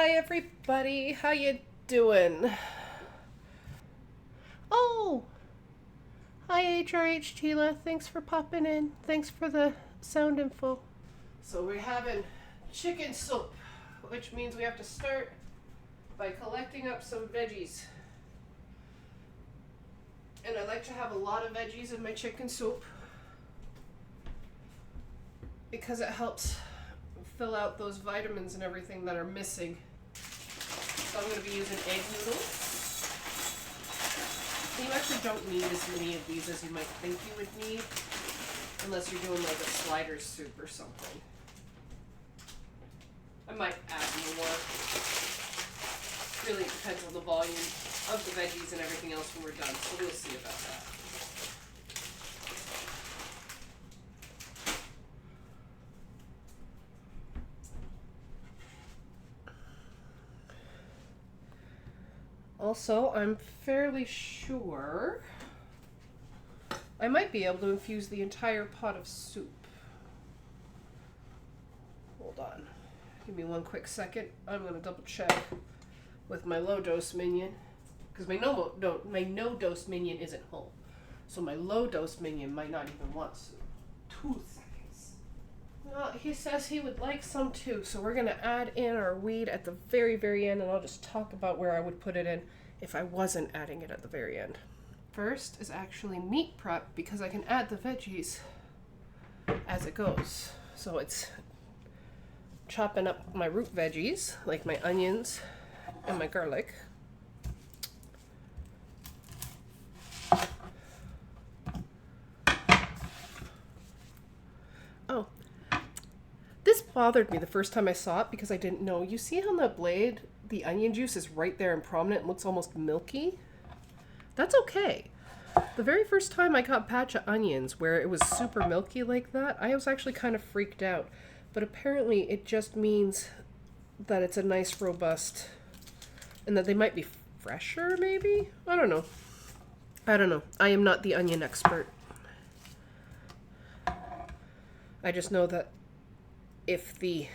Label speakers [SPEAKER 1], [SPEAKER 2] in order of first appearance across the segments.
[SPEAKER 1] Hi everybody, how you doing? Oh, hi HRH Tila, thanks for popping in. Thanks for the sound info. So we're having chicken soup, which means we have to start by collecting up some veggies. And I like to have a lot of veggies in my chicken soup because it helps fill out those vitamins and everything that are missing. So I'm going to be using egg noodles. You actually don't need as many of these as you might think you would need, unless you're doing like a slider soup or something. I might add more. Really depends on the volume of the veggies and everything else when we're done, so we'll see about that. Also, I'm fairly sure I might be able to infuse the entire pot of soup. Hold on. Give me one quick second. I'm going to double check with my low dose minion because my no dose minion isn't home. So my low dose minion might not even want soup. 2 seconds. Well, he says he would like some too, so we're going to add in our weed at the very, very end, and I'll just talk about where I would put it in if I wasn't adding it at the very end. First is actually meat prep because I can add the veggies as it goes. So it's chopping up my root veggies, like my onions and my garlic. Oh, this bothered me the first time I saw it because I didn't know. You see on the blade, the onion juice is right there and prominent and looks almost milky? That's okay. The very first time I got patch of onions where it was super milky like that, I was actually kind of freaked out. But apparently it just means that it's a nice robust, and that they might be fresher maybe? I don't know. I am not the onion expert. I just know that if the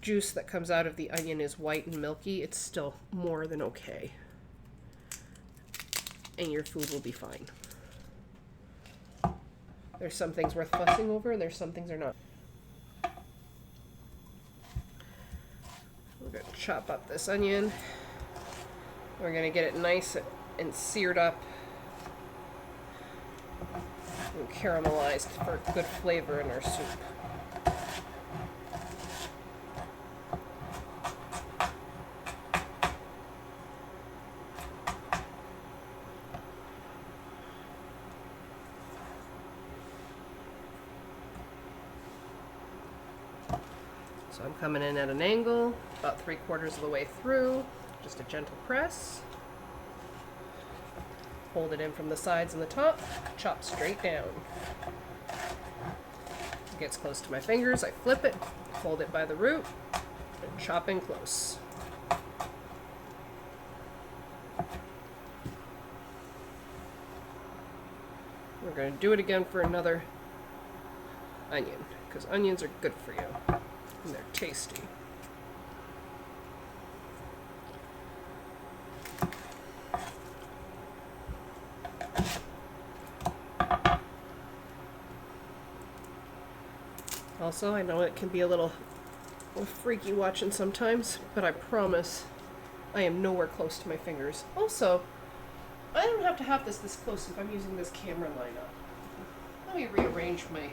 [SPEAKER 1] juice that comes out of the onion is white and milky, it's still more than okay. And your food will be fine. There's some things worth fussing over, and there's some things are not. We're going to chop up this onion. We're going to get it nice and seared up and caramelized for good flavor in our soup. So I'm coming in at an angle, about 3/4 of the way through, just a gentle press. Hold it in from the sides and the top, chop straight down. It gets close to my fingers, I flip it, hold it by the root, and chop in close. We're going to do it again for another onion, because onions are good for you. And they're tasty. Also, I know it can be a little freaky watching sometimes, but I promise I am nowhere close to my fingers. Also, I don't have to have this close if I'm using this camera lineup. Let me rearrange my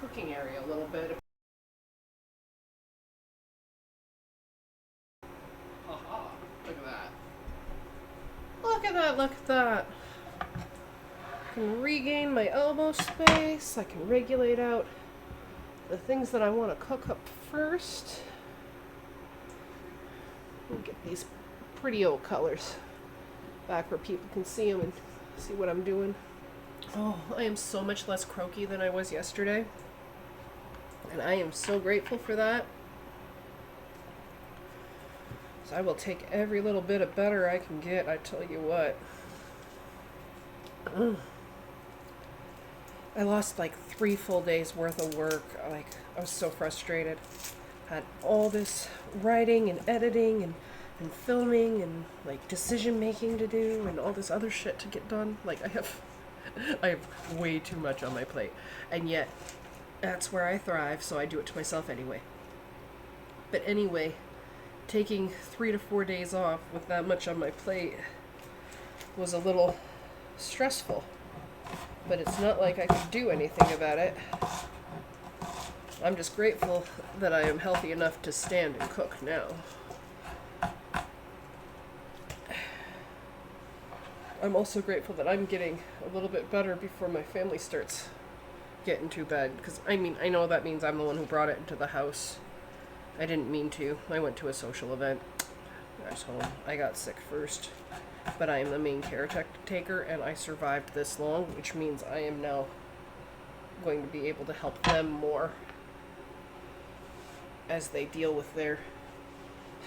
[SPEAKER 1] cooking area a little bit. Look at that. Look at that, look at that. I can regain my elbow space. I can regulate out the things that I want to cook up first. We'll get these pretty old colors back where people can see them and see what I'm doing. Oh, I am so much less croaky than I was yesterday. And I am so grateful for that. So I will take every little bit of better I can get, I tell you what. I lost like 3 full days worth of work. I was so frustrated. had all this writing and editing and filming and like decision making to do and all this other shit to get done. Like I have way too much on my plate. And yet that's where I thrive, so I do it to myself anyway. But anyway, taking 3 to 4 days off with that much on my plate was a little stressful. But it's not like I could do anything about it. I'm just grateful that I am healthy enough to stand and cook now. I'm also grateful that I'm getting a little bit better before my family starts getting too bad. Because, I mean, I know that means I'm the one who brought it into the house. I didn't mean to. I went to a social event. I was home. I got sick first. But I am the main caretaker, and I survived this long, which means I am now going to be able to help them more as they deal with their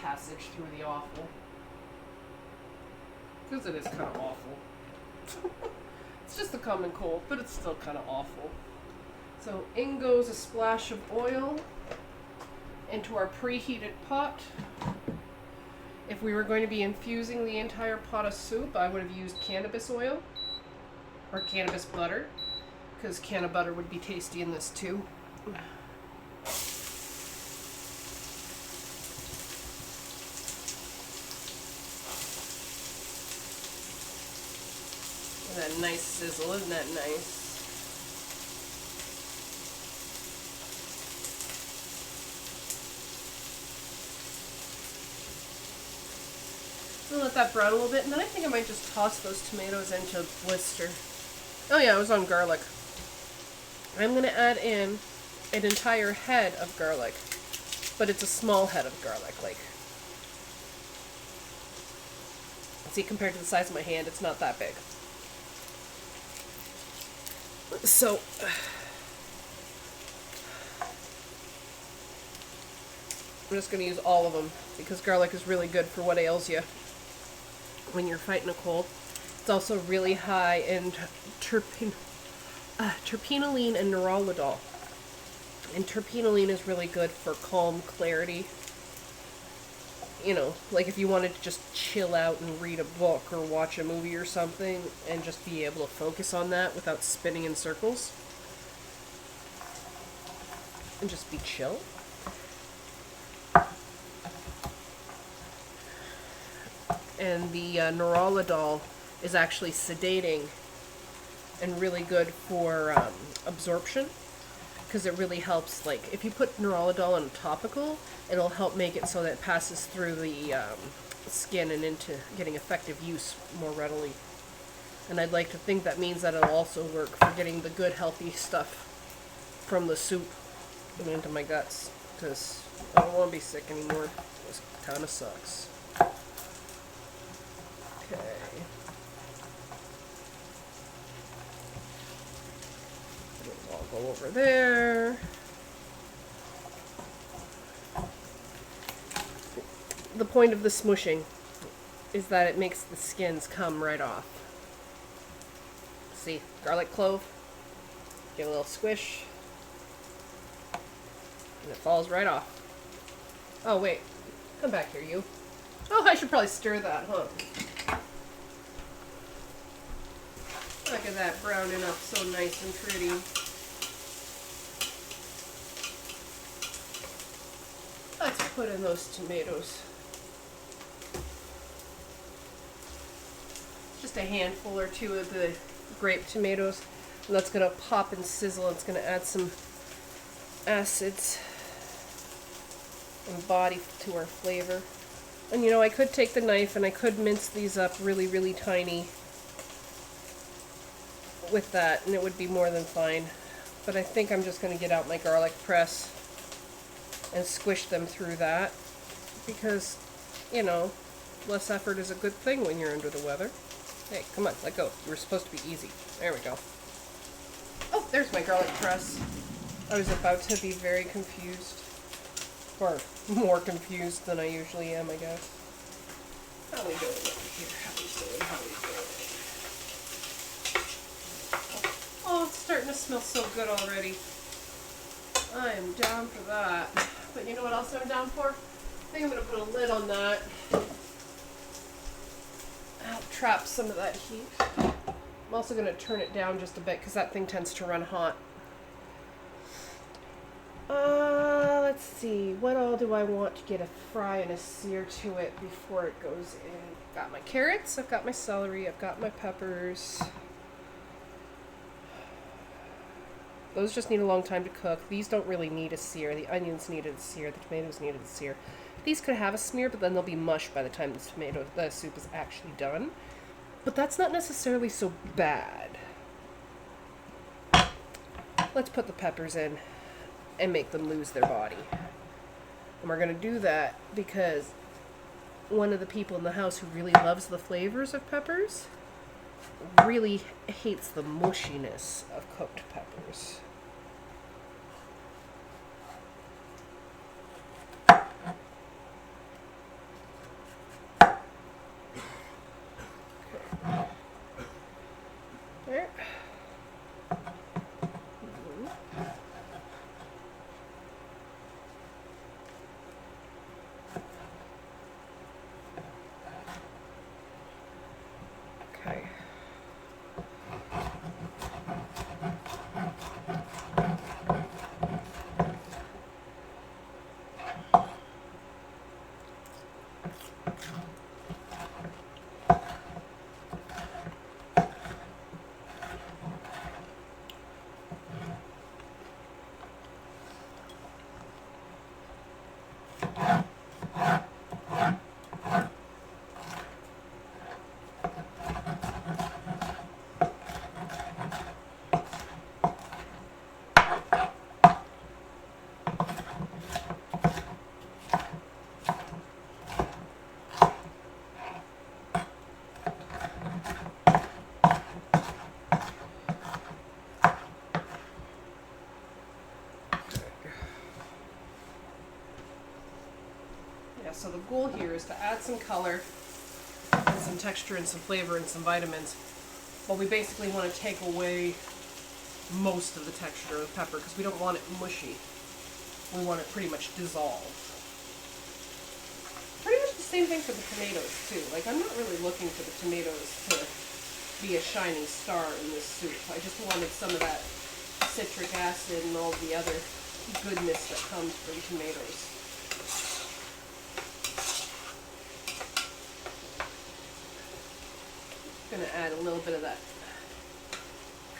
[SPEAKER 1] passage through the awful. Because it is kind of awful. It's just a common cold, but it's still kind of awful. So in goes a splash of oil into our preheated pot. If we were going to be infusing the entire pot of soup, I would have used cannabis oil or cannabis butter, because canna butter would be tasty in this too. And that nice sizzle, isn't that nice? I'll let that brown a little bit, and then I think I might just toss those tomatoes into blister. Oh yeah, I was on garlic. I'm going to add in an entire head of garlic, but it's a small head of garlic. Like, see, compared to the size of my hand, it's not that big. So, I'm just going to use all of them, because garlic is really good for what ails you when you're fighting a cold. It's also really high in terpenoline and neurolidol. And terpenoline is really good for calm, clarity. You know, like if you wanted to just chill out and read a book or watch a movie or something and just be able to focus on that without spinning in circles. And just be chill. And the neurolidol is actually sedating and really good for absorption, because it really helps. Like if you put neurolidol on topical, it'll help make it so that it passes through the skin and into getting effective use more readily. And I'd like to think that means that it'll also work for getting the good healthy stuff from the soup and into my guts, because I don't want to be sick anymore. This kind of sucks. Okay. It'll all go over there. The point of the smushing is that it makes the skins come right off. See, garlic clove, get a little squish, and it falls right off. Oh wait, come back here, you. Oh, I should probably stir that, huh? Look at that browning up so nice and pretty. Let's put in those tomatoes. Just a handful or two of the grape tomatoes. And that's going to pop and sizzle. It's going to add some acids and body to our flavor. And you know, I could take the knife and I could mince these up really, really tiny with that, and it would be more than fine. But I think I'm just going to get out my garlic press and squish them through that, because, you know, less effort is a good thing when you're under the weather. Hey, come on, let go. You were supposed to be easy. There we go. Oh, there's my garlic press. I was about to be very confused. Or more confused than I usually am, I guess. How are we doing over here? How are we doing? How are we doing? Oh, it's starting to smell so good already. I am down for that. But you know what else I'm down for? I think I'm going to put a lid on that. Help trap some of that heat. I'm also going to turn it down just a bit because that thing tends to run hot. Let's see. What all do I want to get a fry and a sear to it before it goes in? I've got my carrots, I've got my celery, I've got my peppers. Those just need a long time to cook. These don't really need a sear. The onions needed a sear. The tomatoes needed a sear. These could have a smear, but then they'll be mush by the time the soup is actually done. But that's not necessarily so bad. Let's put the peppers in and make them lose their body. And we're going to do that because one of the people in the house who really loves the flavors of peppers really hates the mushiness of cooked peppers. There. Okay. So the goal here is to add some color and some texture and some flavor and some vitamins. Well, we basically want to take away most of the texture of the pepper because we don't want it mushy. We want it pretty much dissolved. Pretty much the same thing for the tomatoes too. Like, I'm not really looking for the tomatoes to be a shining star in this soup. I just wanted some of that citric acid and all the other goodness that comes from tomatoes. Going to add a little bit of that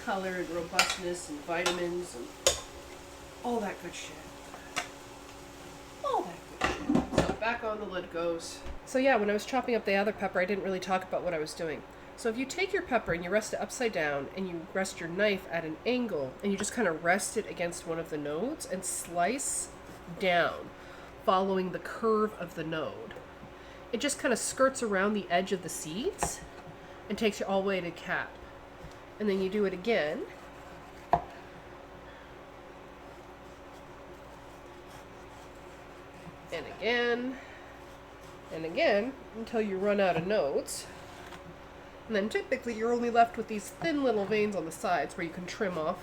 [SPEAKER 1] color and robustness and vitamins and all that good shit. All that good shit. So back on the lid goes. So yeah, when I was chopping up the other pepper, I didn't really talk about what I was doing. So if you take your pepper and you rest it upside down and you rest your knife at an angle and you just kind of rest it against one of the nodes and slice down following the curve of the node, it just kind of skirts around the edge of the seeds and takes you all the way to cap. And then you do it again. And again. And again until you run out of nodes. And then typically you're only left with these thin little veins on the sides where you can trim off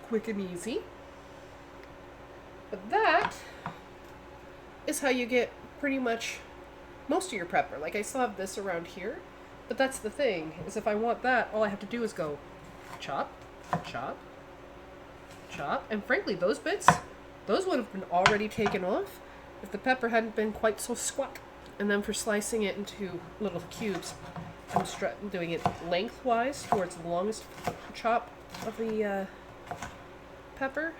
[SPEAKER 1] quick and easy. But that is how you get pretty much most of your pepper. Like, I still have this around here, but that's the thing, is if I want that, all I have to do is go chop, chop, chop, and frankly, those bits, those would have been already taken off if the pepper hadn't been quite so squat. And then for slicing it into little cubes, I'm doing it lengthwise towards the longest chop of the pepper.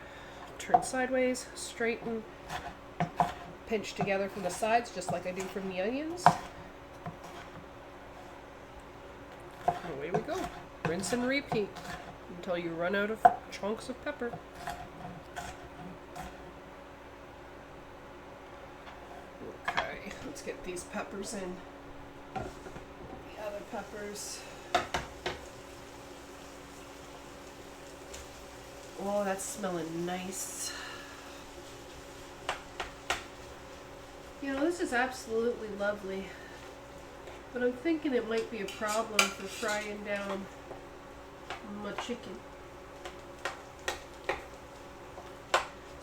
[SPEAKER 1] Turn sideways, straighten, pinch together from the sides, just like I do from the onions. And away we go. Rinse and repeat until you run out of chunks of pepper. Okay, let's get these peppers in. The other peppers. Oh, that's smelling nice. You know, this is absolutely lovely, but I'm thinking it might be a problem for frying down my chicken.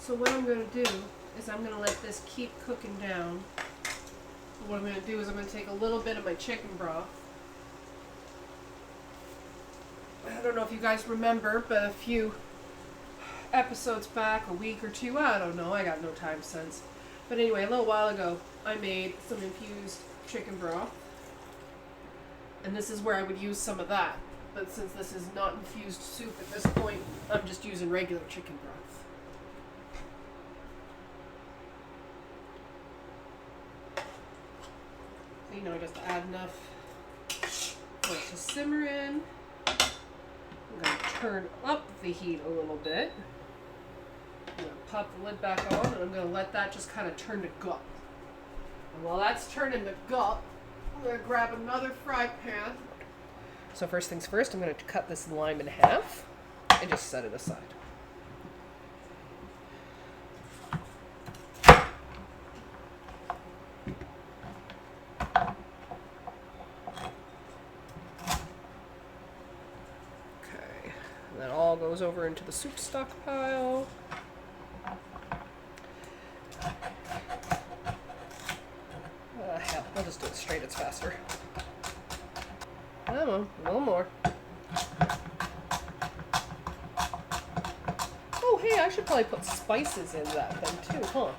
[SPEAKER 1] So what I'm going to do is I'm going to let this keep cooking down. What I'm going to do is I'm going to take a little bit of my chicken broth. I don't know if you guys remember, but a few episodes back, a week or two, I don't know, I got no time sense. But anyway, a little while ago, I made some infused chicken broth. And this is where I would use some of that. But since this is not infused soup at this point, I'm just using regular chicken broth. So, you know, just add enough for it to simmer in. I'm going to turn up the heat a little bit. I'm going to pop the lid back on, and I'm going to let that just kind of turn to gup. And while that's turning to gup, I'm going to grab another fry pan. So first things first, I'm going to cut this lime in half and just set it aside. That all goes over into the soup stock pile. Hell, I'll just do it straight, it's faster. Come on, a little more. Oh, hey, I should probably put spices in that then too, huh?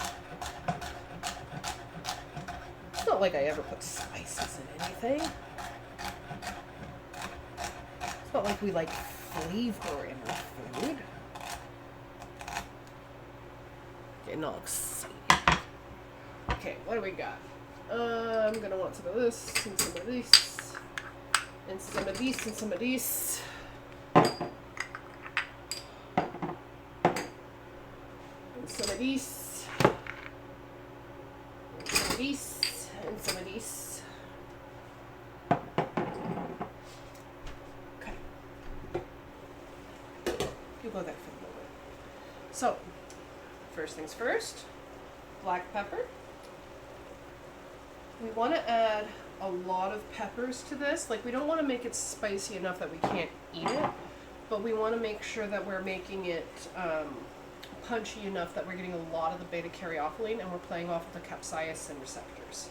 [SPEAKER 1] It's not like I ever put spices in anything. It's not like we like flavor in our food. Okay, now let's see. Okay, what do we got? I'm gonna want some of this, and some of this, and some of these, and some of these. And some of these. And some of these, and some of these. Go there for the moment. So, first things first, black pepper. We want to add a lot of peppers to this. Like, we don't want to make it spicy enough that we can't eat it, but we want to make sure that we're making it punchy enough that we're getting a lot of the beta-caryophyllene and we're playing off of the capsaicin receptors,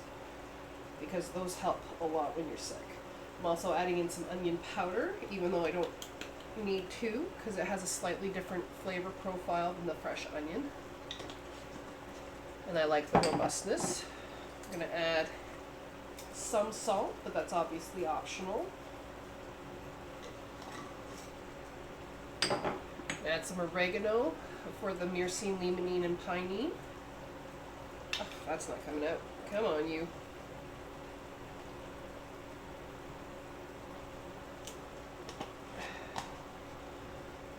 [SPEAKER 1] because those help a lot when you're sick. I'm also adding in some onion powder, even though I don't need to, because it has a slightly different flavor profile than the fresh onion. And I like the robustness. I'm going to add some salt, but that's obviously optional. Add some oregano for the myrcene, limonene, and pinene. Oh, that's not coming out. Come on, you.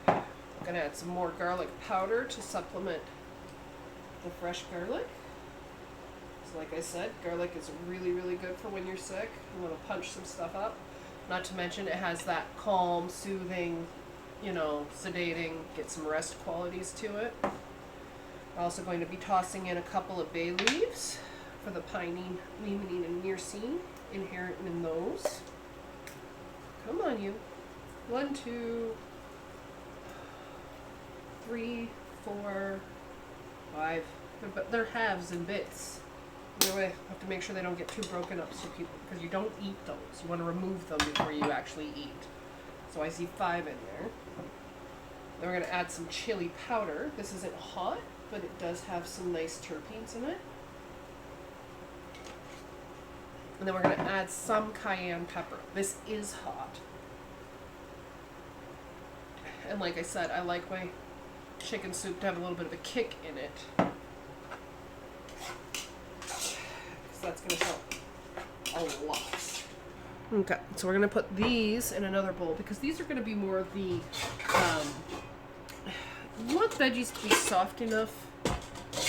[SPEAKER 1] I'm going to add some more garlic powder to supplement the fresh garlic. So like I said, garlic is really, really good for when you're sick. You want to punch some stuff up. Not to mention it has that calm, soothing, you know, sedating, get some rest qualities to it. I'm also going to be tossing in a couple of bay leaves for the pinene, limonene, and myrcene inherent in those. Come on, you. 1, 2, 3, 4, 5. They're halves and bits. Anyway, have to make sure they don't get too broken up, so people, because you don't eat those. You want to remove them before you actually eat. So I see 5 in there. Then we're going to add some chili powder. This isn't hot, but it does have some nice terpenes in it. And then we're going to add some cayenne pepper. This is hot. And like I said, I like my chicken soup to have a little bit of a kick in it. So that's going to help a lot. Okay, so we're going to put these in another bowl because these are going to be more of the, you want veggies to be soft enough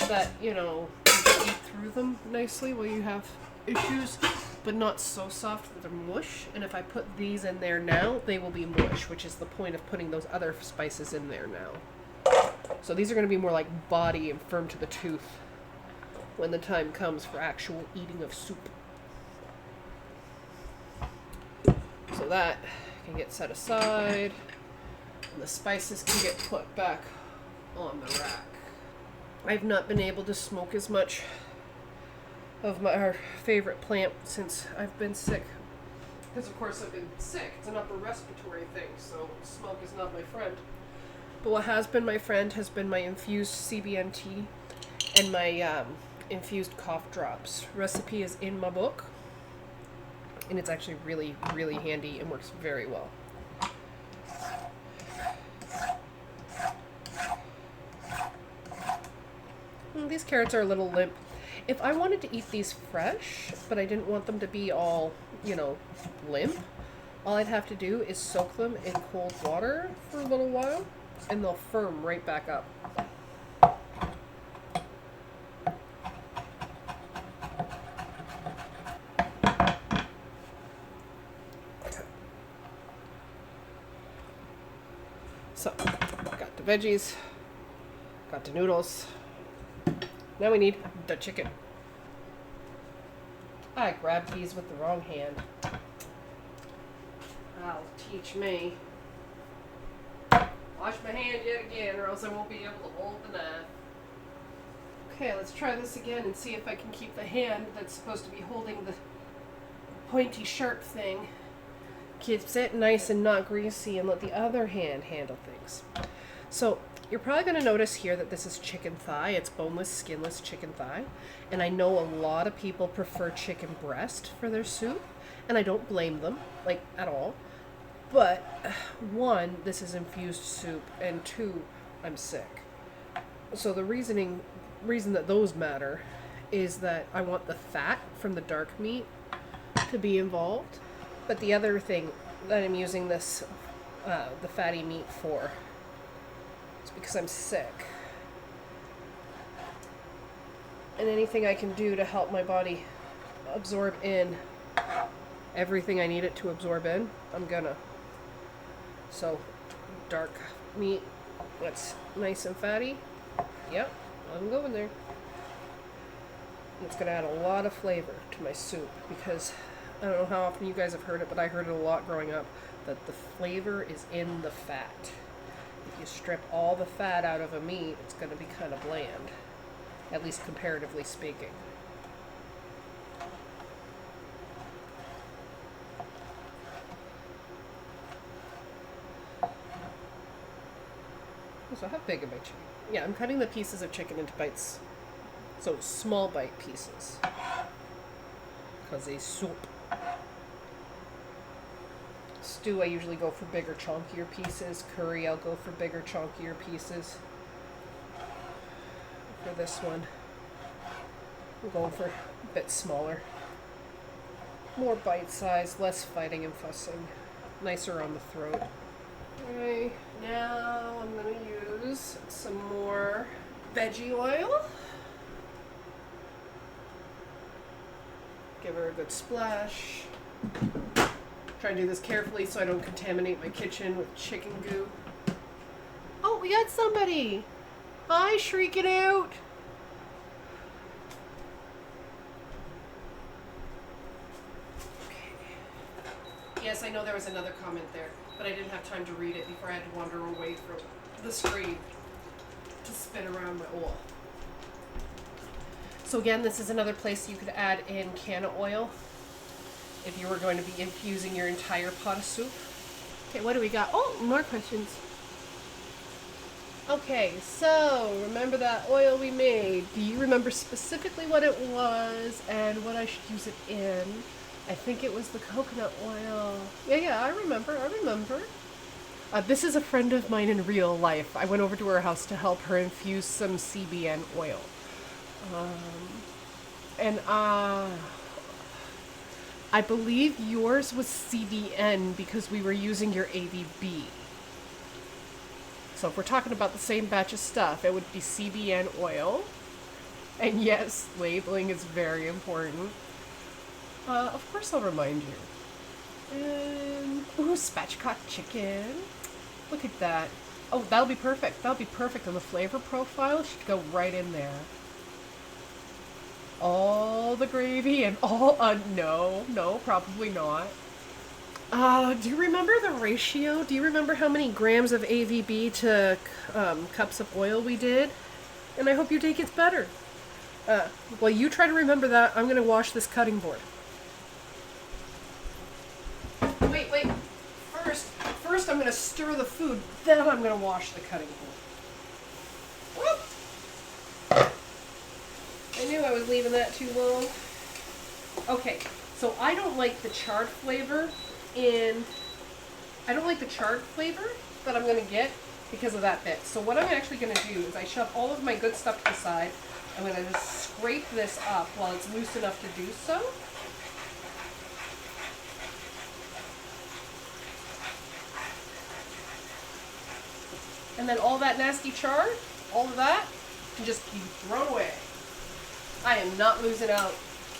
[SPEAKER 1] that, you know, you can eat through them nicely while you have issues, but not so soft that they're mush. And if I put these in there now, they will be mush, which is the point of putting those other spices in there now. So these are going to be more like body and firm to the tooth when the time comes for actual eating of soup. So that can get set aside, and the spices can get put back on the rack. I've not been able to smoke as much of our favorite plant since I've been sick. Because of course I've been sick. It's an upper respiratory thing, so smoke is not my friend. But what has been my friend has been my infused CBN tea and my infused cough drops. Recipe is in my book, and it's actually really, really handy and works very well. These carrots are a little limp. If I wanted to eat these fresh, but I didn't want them to be all, limp, all I'd have to do is soak them in cold water for a little while, and they'll firm right back up. So, got the veggies, got the noodles. Now we need the chicken. I grabbed these with the wrong hand. I'll teach me. Wash my hand yet again, or else I won't be able to hold the knife. Okay, let's try this again and see if I can keep the hand that's supposed to be holding the pointy sharp thing. Keeps it nice and not greasy, and let the other hand handle things. So, you're probably going to notice here that this is chicken thigh. It's boneless, skinless chicken thigh. And I know a lot of people prefer chicken breast for their soup. And I don't blame them, at all. But, one, this is infused soup. And two, I'm sick. So the reason that those matter is that I want the fat from the dark meat to be involved. But the other thing that I'm using this, the fatty meat for, because I'm sick. And anything I can do to help my body absorb in everything I need it to absorb in, I'm gonna. So, dark meat that's nice and fatty. Yep, I'm going there. It's gonna add a lot of flavor to my soup, because I don't know how often you guys have heard it, but I heard it a lot growing up, that the flavor is in the fat. If you strip all the fat out of a meat, it's going to be kind of bland, at least comparatively speaking. So how big am I chicken? Yeah, I'm cutting the pieces of chicken into bites. So small bite pieces. Because a soup. Stew, I usually go for bigger, chunkier pieces. Curry, I'll go for bigger, chunkier pieces. For this one, I'm going for a bit smaller. More bite-sized, less fighting and fussing. Nicer on the throat. Okay, now I'm going to use some more veggie oil. Give her a good splash. Try and do this carefully so I don't contaminate my kitchen with chicken goo. Oh, we got somebody! Hi, Shriek It Out! Okay. Yes, I know there was another comment there, but I didn't have time to read it before I had to wander away from the screen to spin around my oil. So again, this is another place you could add in canna oil if you were going to be infusing your entire pot of soup. Okay, what do we got? Oh, more questions. Okay, so remember that oil we made. Do you remember specifically what it was and what I should use it in? I think it was the coconut oil. Yeah, I remember. This is a friend of mine in real life. I went over to her house to help her infuse some CBN oil. I believe yours was CBN because we were using your AVB. So if we're talking about the same batch of stuff, it would be CBN oil. And yes, labeling is very important. Of course I'll remind you. And, ooh, spatchcock chicken. Look at that. Oh, that'll be perfect. That'll be perfect. And the flavor profile should go right in there. All the gravy and all, no, probably not. Do you remember the ratio? Do you remember how many grams of AVB to cups of oil we did? and I hope your day gets better. While you try to remember that, I'm going to wash this cutting board. Wait. First I'm going to stir the food, then I'm going to wash the cutting board. Whoop. I knew I was leaving that too long. Okay, so I don't like the chard flavor that I'm going to get because of that bit. So what I'm actually going to do is I shove all of my good stuff to the side. I'm going to just scrape this up while it's loose enough to do so. And then all that nasty char, all of that, can just be thrown away. I am not losing out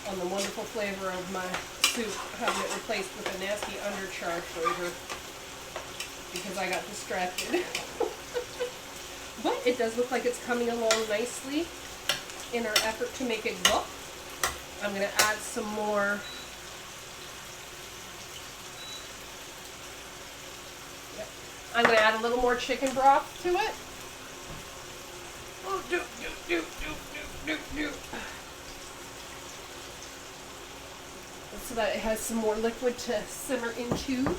[SPEAKER 1] on the wonderful flavor of my soup, having it replaced with a nasty undercharred flavor because I got distracted. But it does look like it's coming along nicely in our effort to make it go. I'm going to add some more. I'm going to add a little more chicken broth to it. Oh, do. So that it has some more liquid to simmer into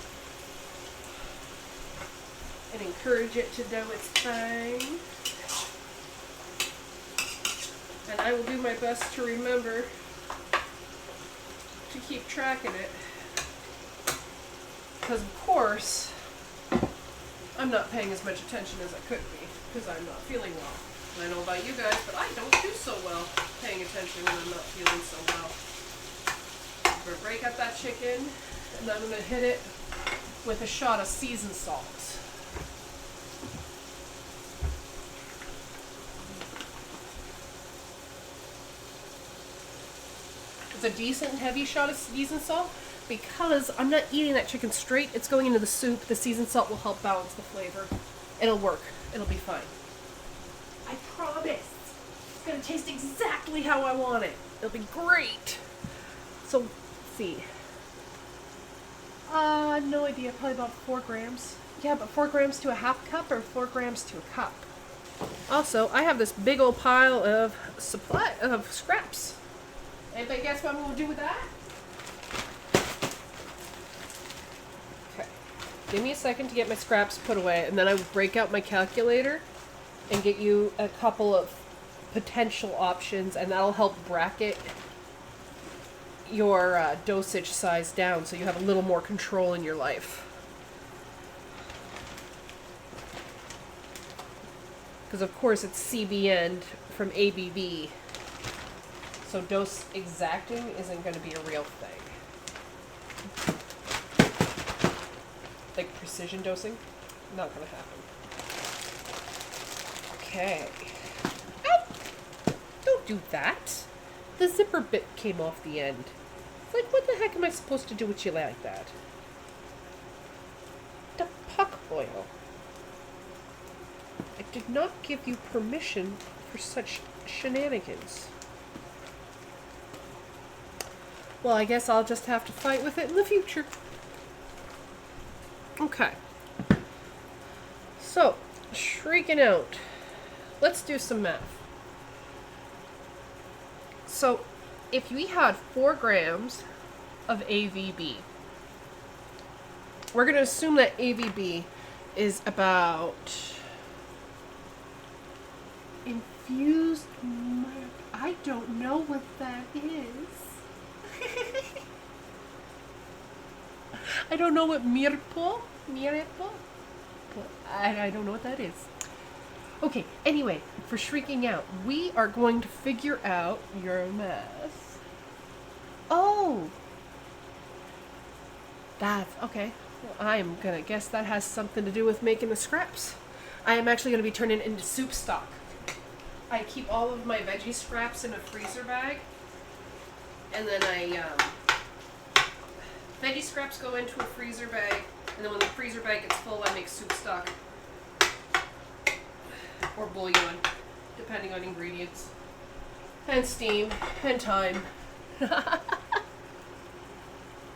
[SPEAKER 1] and encourage it to do its thing. And I will do my best to remember to keep track of it. Because of course, I'm not paying as much attention as I could be because I'm not feeling well. And I know about you guys, but I don't do so well paying attention when I'm not feeling so well. I'm going to break up that chicken, and then I'm going to hit it with a shot of seasoned salt. It's a decent heavy shot of seasoned salt because I'm not eating that chicken straight. It's going into the soup. The seasoned salt will help balance the flavor. It'll work. It'll be fine. I promise. It's going to taste exactly how I want it. It'll be great. So, let's see. No idea. Probably about 4 grams. Yeah, but 4 grams to a half cup or 4 grams to a cup. Also, I have this big old pile of scraps. Anybody guess what I'm going to do with that? Okay. Give me a second to get my scraps put away, and then I will break out my calculator and get you a couple of potential options, and that'll help bracket your dosage size down so you have a little more control in your life. Because of course it's CBN from ABV. So dose exacting isn't going to be a real thing. Like precision dosing? Not going to happen. Okay. Ow! Don't do that. The zipper bit came off the end. It's like, what the heck am I supposed to do with you like that? The puck oil. I did not give you permission for such shenanigans. Well, I guess I'll just have to fight with it in the future. Okay. So, shrieking out. Let's do some math. So, if we had 4 grams of AVB, we're going to assume that AVB is about infused. I don't know what that is. I don't know what mirpo? I don't know what that is. Okay, anyway, for shrieking out, we are going to figure out your math. Oh! That's okay. Well, I'm gonna guess that has something to do with making the scraps. I am actually gonna be turning it into soup stock. I keep all of my veggie scraps in a freezer bag. And then veggie scraps go into a freezer bag, and then when the freezer bag gets full, I make soup stock or bouillon, depending on ingredients, and steam, and time.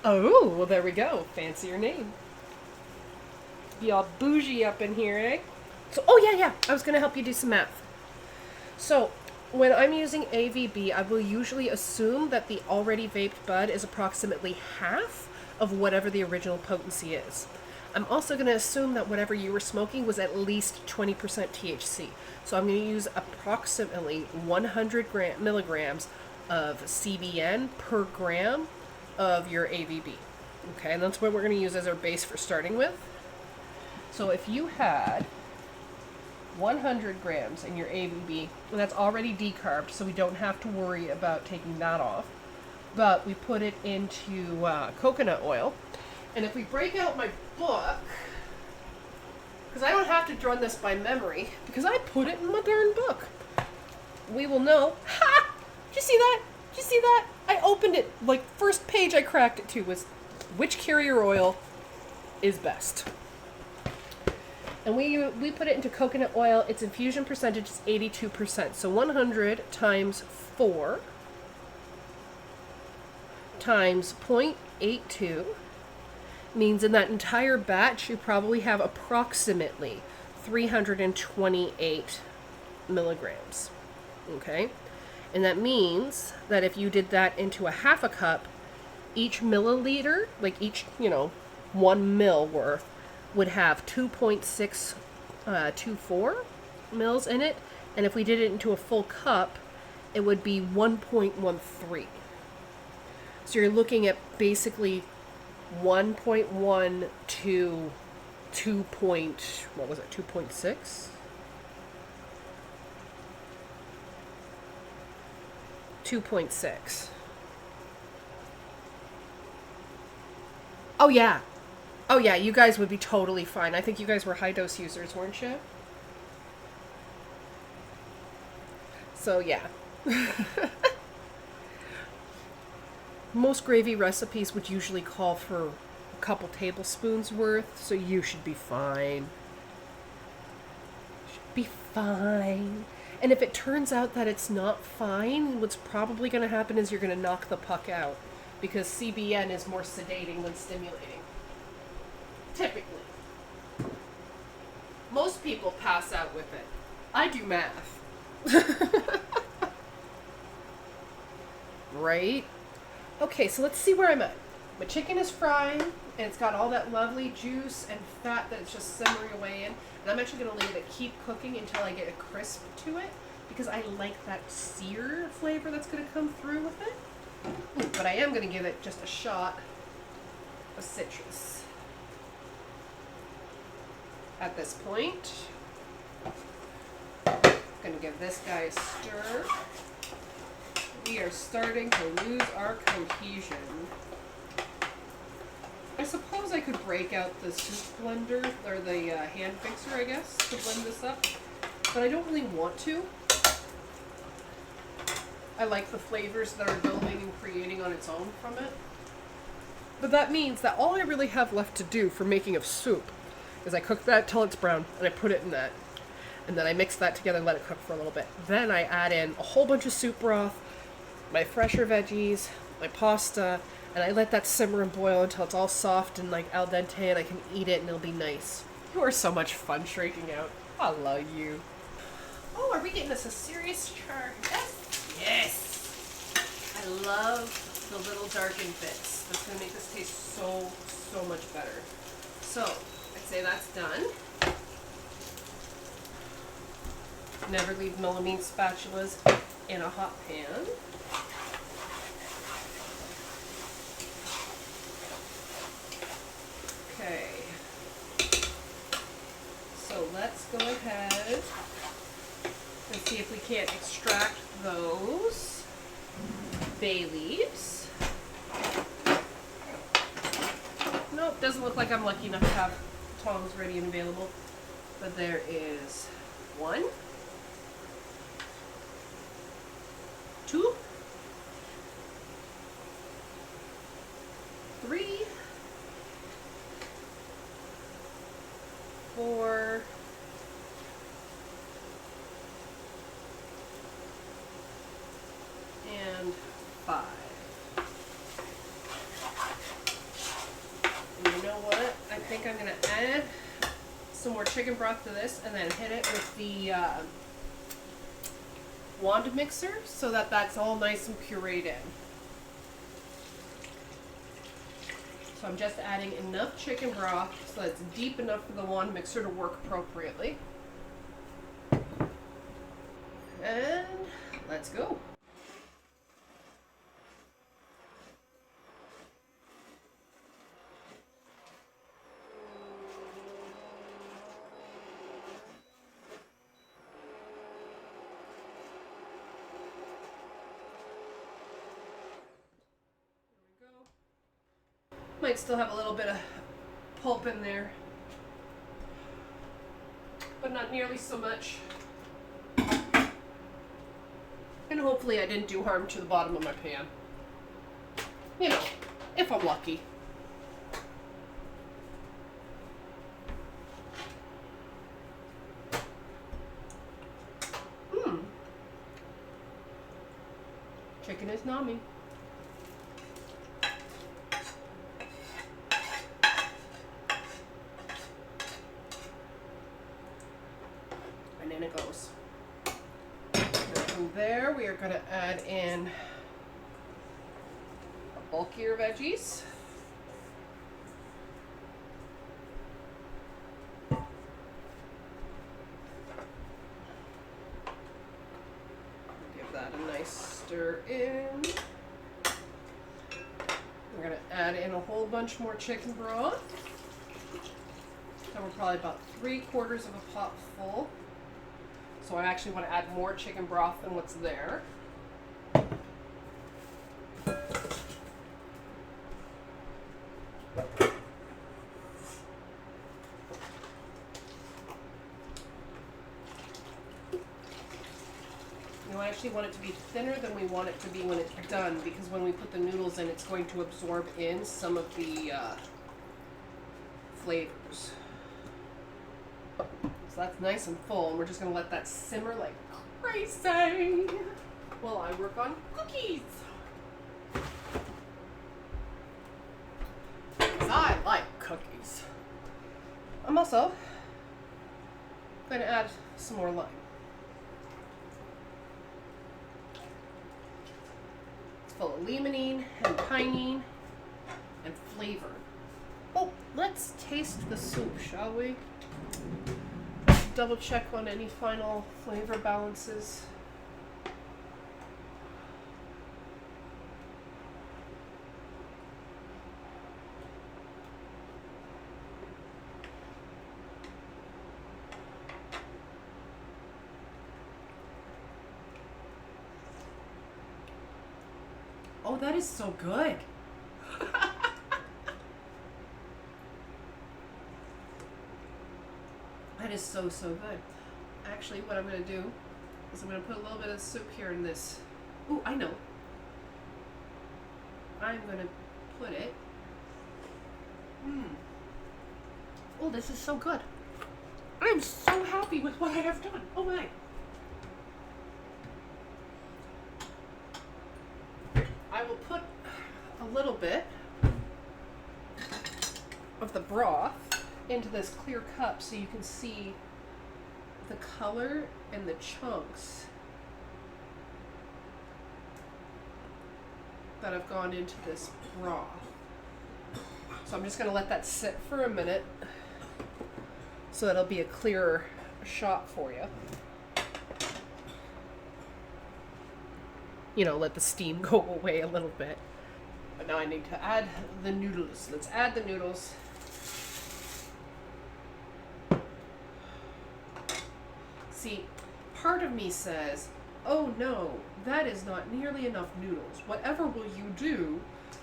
[SPEAKER 1] Oh, well there we go. Fancier name. Be all bougie up in here, eh? So, oh yeah, I was gonna help you do some math. So when I'm using AVB, I will usually assume that the already vaped bud is approximately half of whatever the original potency is. I'm also going to assume that whatever you were smoking was at least 20% THC. So I'm going to use approximately 100 milligrams of CBN per gram of your AVB. Okay, and that's what we're going to use as our base for starting with. So if you had 100 grams in your AVB, and that's already decarbed, so we don't have to worry about taking that off. But we put it into coconut oil. And if we break out my book, because I don't have to run this by memory, because I put it in my darn book, we will know. Ha! Did you see that? Did you see that? I opened it, like, first page I cracked it to was which carrier oil is best. And we put it into coconut oil. Its infusion percentage is 82%. So 100 times 4 times 0.82 means in that entire batch you probably have approximately 328 milligrams. Okay? And that means that if you did that into a half a cup, each milliliter, like each, 1 mil worth, would have 2.624 mils in it. And if we did it into a full cup, it would be 1.13. So you're looking at basically 1.1 to 2 point, what was it, 2.6? 2.6. Oh yeah. Oh yeah, you guys would be totally fine. I think you guys were high dose users, weren't you? So yeah. Most gravy recipes would usually call for a couple tablespoons worth, so you should be fine. Should be fine. And if it turns out that it's not fine, what's probably going to happen is you're going to knock the puck out, because CBN is more sedating than stimulating. Typically. Most people pass out with it. I do math. Right? Okay, so let's see where I'm at. My chicken is frying, and it's got all that lovely juice and fat that it's just simmering away in. And I'm actually going to leave it keep cooking until I get a crisp to it, because I like that sear flavor that's going to come through with it. But I am going to give it just a shot of citrus. At this point, I'm going to give this guy a stir. We are starting to lose our cohesion. I suppose I could break out the soup blender, or the hand mixer, I guess, to blend this up. But I don't really want to. I like the flavors that are building and creating on its own from it. But that means that all I really have left to do for making of soup is I cook that till it's brown, and I put it in that. And then I mix that together and let it cook for a little bit. Then I add in a whole bunch of soup broth, my fresher veggies, my pasta, and I let that simmer and boil until it's all soft and like al dente, and I can eat it and it'll be nice. You are so much fun shaking out. I love you. Oh, are we getting us a serious char? Yes! Yes! I love the little darkened bits. That's going to make this taste so much better. So, I'd say that's done. Never leave melamine spatulas in a hot pan. Okay. So let's go ahead and see if we can't extract those bay leaves. Nope, doesn't look like I'm lucky enough to have tongs ready and available. But there is 1, 2, 3, 4, and 5. And you know what? I think I'm going to add some more chicken broth to this and then hit it with the wand mixer so that that's all nice and pureed in. So I'm just adding enough chicken broth so that it's deep enough for the wand mixer to work appropriately. And let's go. Might still have a little bit of pulp in there, but not nearly so much. And hopefully I didn't do harm to the bottom of my pan. You know, if I'm lucky. Chicken is nummy. And in it goes. From there, we are going to add in our bulkier veggies. Give that a nice stir in. We're going to add in a whole bunch more chicken broth. And we're probably about 3/4 of a pot full. So I actually want to add more chicken broth than what's there. I actually want it to be thinner than we want it to be when it's done, because when we put the noodles in, it's going to absorb in some of the flavors. So that's nice and full, and we're just going to let that simmer like crazy while I work on cookies. Because I like cookies. I'm also going to add some more lime. It's full of limonene and pinene and flavor. Oh, let's taste the soup, shall we? Double check on any final flavor balances. Oh, that is so good. That is so, so good. Actually, what I'm going to do is I'm going to put a little bit of soup here in this. Ooh, I know. I'm going to put it. Oh, this is so good. I'm so happy with what I have done. Oh my. I will put a little bit of the broth into this clear cup so you can see the color and the chunks that have gone into this broth. So I'm just going to let that sit for a minute so it'll be a clearer shot for you. You know, let the steam go away a little bit. But now I need to add the noodles. Let's add the noodles. See, part of me says, oh no, that is not nearly enough noodles. Whatever will you do,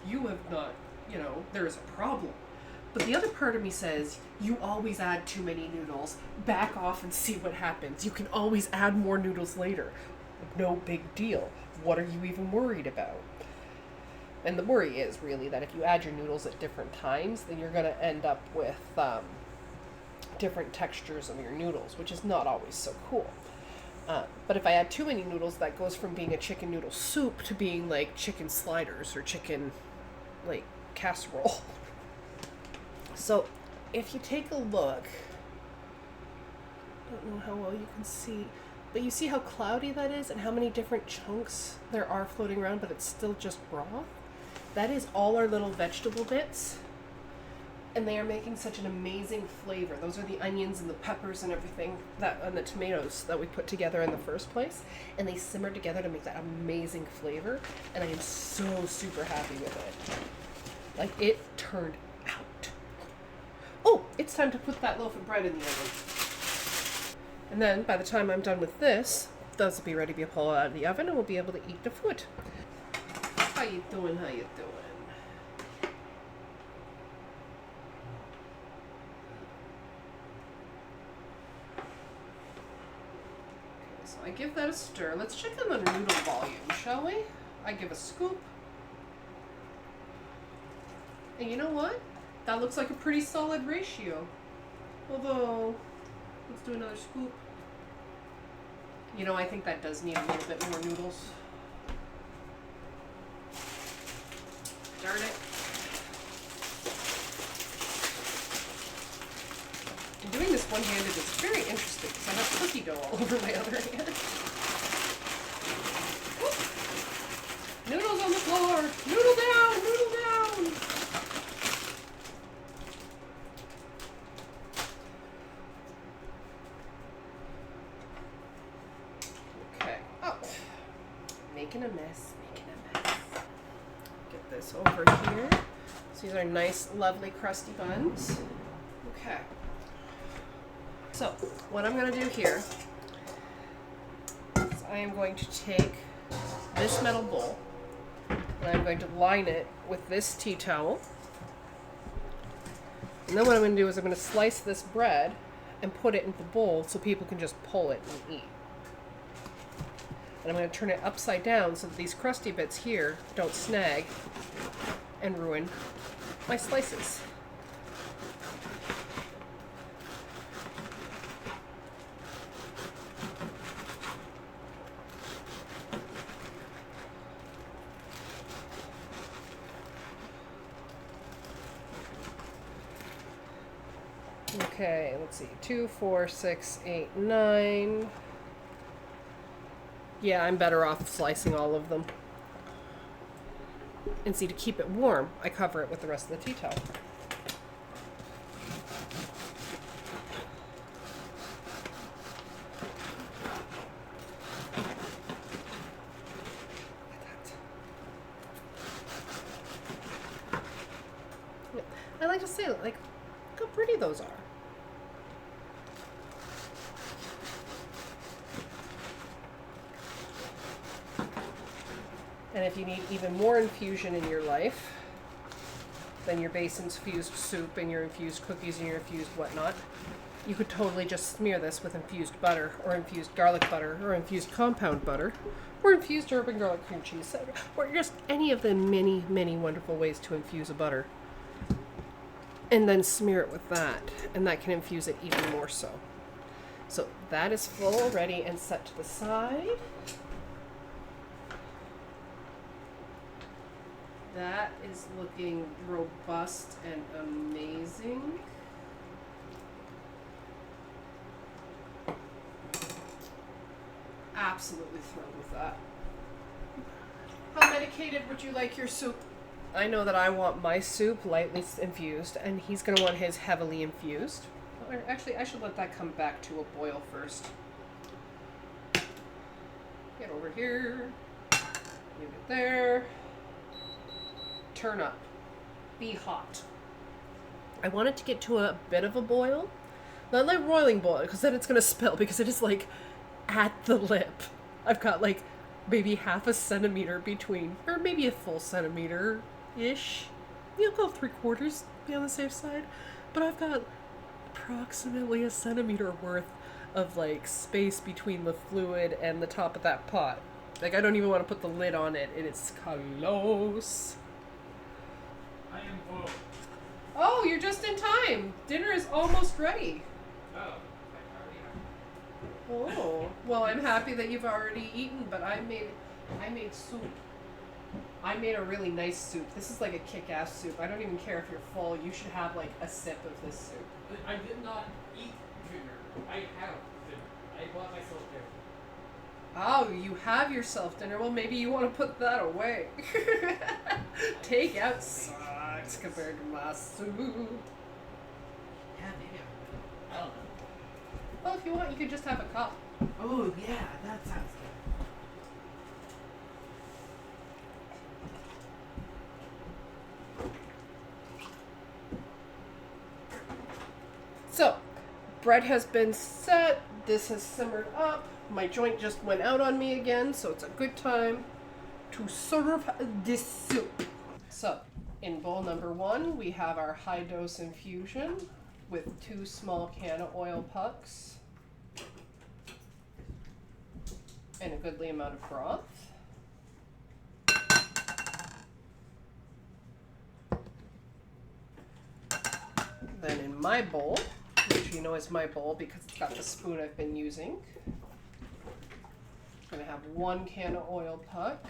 [SPEAKER 1] you have not, you know, there is a problem. But the other part of me says, you always add too many noodles. Back off and see what happens. You can always add more noodles later. No big deal. What are you even worried about? And the worry is really that if you add your noodles at different times, then you're going to end up with different textures of your noodles, which is not always so cool. But if I add too many noodles, that goes from being a chicken noodle soup to being like chicken sliders or chicken like casserole. So if you take a look, I don't know how well you can see, But you see how cloudy that is and how many different chunks there are floating around, but it's still just broth? That is all our little vegetable bits. And they are making such an amazing flavor. Those are the onions and the peppers and everything, and the tomatoes that we put together in the first place. And they simmer together to make that amazing flavor. And I am so super happy with it. Like, it turned out. Oh, it's time to put that loaf of bread in the oven. And then by the time I'm done with this will be ready to be pulled out of the oven and we'll be able to eat the food. How you doing? How you doing? So I give that a stir. Let's check on the noodle volume, shall we? I give a scoop. And you know what? That looks like a pretty solid ratio. Although, let's do another scoop. You know, I think that does need a little bit more noodles. Darn it. And doing this one-handed is very interesting because I have cookie dough all over my other hand. Whoop. Noodles on the floor! Noodle down! Noodle down! Okay. Oh. Making a mess. Get this over here. So these are nice, lovely, crusty buns. Okay. So, what I'm going to do here is I am going to take this metal bowl and I'm going to line it with this tea towel. And then what I'm going to do is I'm going to slice this bread and put it into the bowl so people can just pull it and eat. And I'm going to turn it upside down so that these crusty bits here don't snag and ruin my slices. Okay, let's see. 2, 4, 6, 8, 9. Yeah, I'm better off slicing all of them. And see, to keep it warm, I cover it with the rest of the tea towel. I like to say, like, look how pretty those are. And if you need even more infusion in your life than your base infused soup and your infused cookies and your infused whatnot, you could totally just smear this with infused butter or infused garlic butter or infused compound butter or infused herb and garlic cream cheese or just any of the many, many wonderful ways to infuse a butter. And then smear it with that, and that can infuse it even more so. So that is full, ready, and set to the side. That is looking robust and amazing. Absolutely thrilled with that. How medicated would you like your soup? I know that I want my soup lightly infused, and he's going to want his heavily infused. Or actually, I should let that come back to a boil first. Get over here. Leave it there. Turn up. Be hot. I want it to get to a bit of a boil. Not like roiling boil, because then it's going to spill, because it is like at the lip. I've got like maybe half a centimeter between, or maybe a full centimeter-ish. You'll go 3/4, be on the safe side. But I've got approximately a centimeter worth of like space between the fluid and the top of that pot. Like, I don't even want to put the lid on it. It is close.
[SPEAKER 2] I am full.
[SPEAKER 1] Oh, you're just in time. Dinner is almost ready.
[SPEAKER 2] Oh,
[SPEAKER 1] Oh, well, I'm happy that you've already eaten, but I made soup. I made a really nice soup. This is like a kick-ass soup. I don't even care if you're full. You should have like a sip of this soup.
[SPEAKER 2] I did not eat dinner. I have dinner. I bought myself dinner.
[SPEAKER 1] Oh, you have yourself dinner. Well, maybe you want to put that away. Take out sucks compared to my soup.
[SPEAKER 3] Yeah, maybe. I don't know.
[SPEAKER 1] Well, if you want, you could just have a cup.
[SPEAKER 3] Oh, yeah, that sounds good.
[SPEAKER 1] So, bread has been set. This has simmered up. My joint just went out on me again, so it's a good time to serve this soup. So, in bowl number 1, we have our high dose infusion with 2 small canna oil pucks and a goodly amount of broth. Then in my bowl, which you know is my bowl because it's got the spoon I've been using, I'm going to have 1 canna oil puck.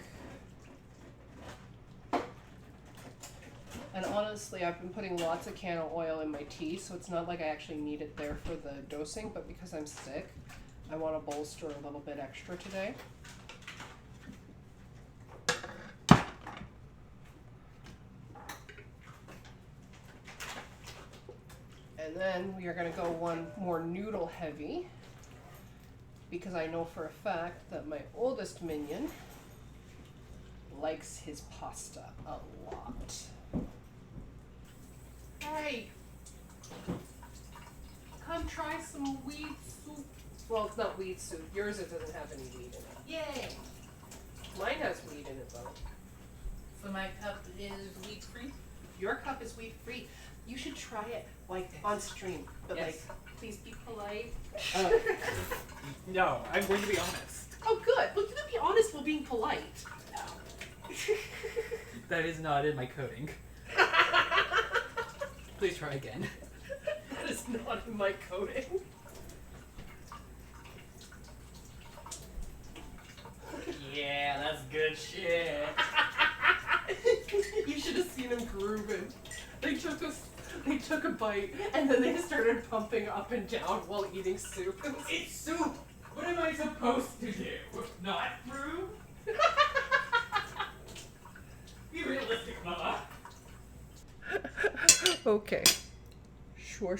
[SPEAKER 1] And honestly, I've been putting lots of canna oil in my tea, so it's not like I actually need it there for the dosing, but because I'm sick, I want to bolster a little bit extra today. And then we are going to go one more noodle heavy, because I know for a fact that my oldest minion likes his pasta a lot. Hey, come try some weed soup. Well, it's not weed soup. Yours, it doesn't have any weed in it.
[SPEAKER 3] Yay!
[SPEAKER 1] Mine has weed in it, though.
[SPEAKER 3] So my cup is wheat free?
[SPEAKER 1] Your cup is weed free. You should try it, like, on stream. But,
[SPEAKER 3] Yes.
[SPEAKER 1] like, please be polite.
[SPEAKER 2] No, I'm going to be honest.
[SPEAKER 1] Oh, good. Well, you can be honest while being polite.
[SPEAKER 2] That is not in my coding. Please try again.
[SPEAKER 1] That is not in my coding.
[SPEAKER 3] Yeah, that's good shit.
[SPEAKER 1] You should have seen them grooving. They took a bite and then they started pumping up and down while eating soup.
[SPEAKER 2] It's soup! What am I supposed to do? Not prove? Be realistic, Mama.
[SPEAKER 1] Okay. Sure.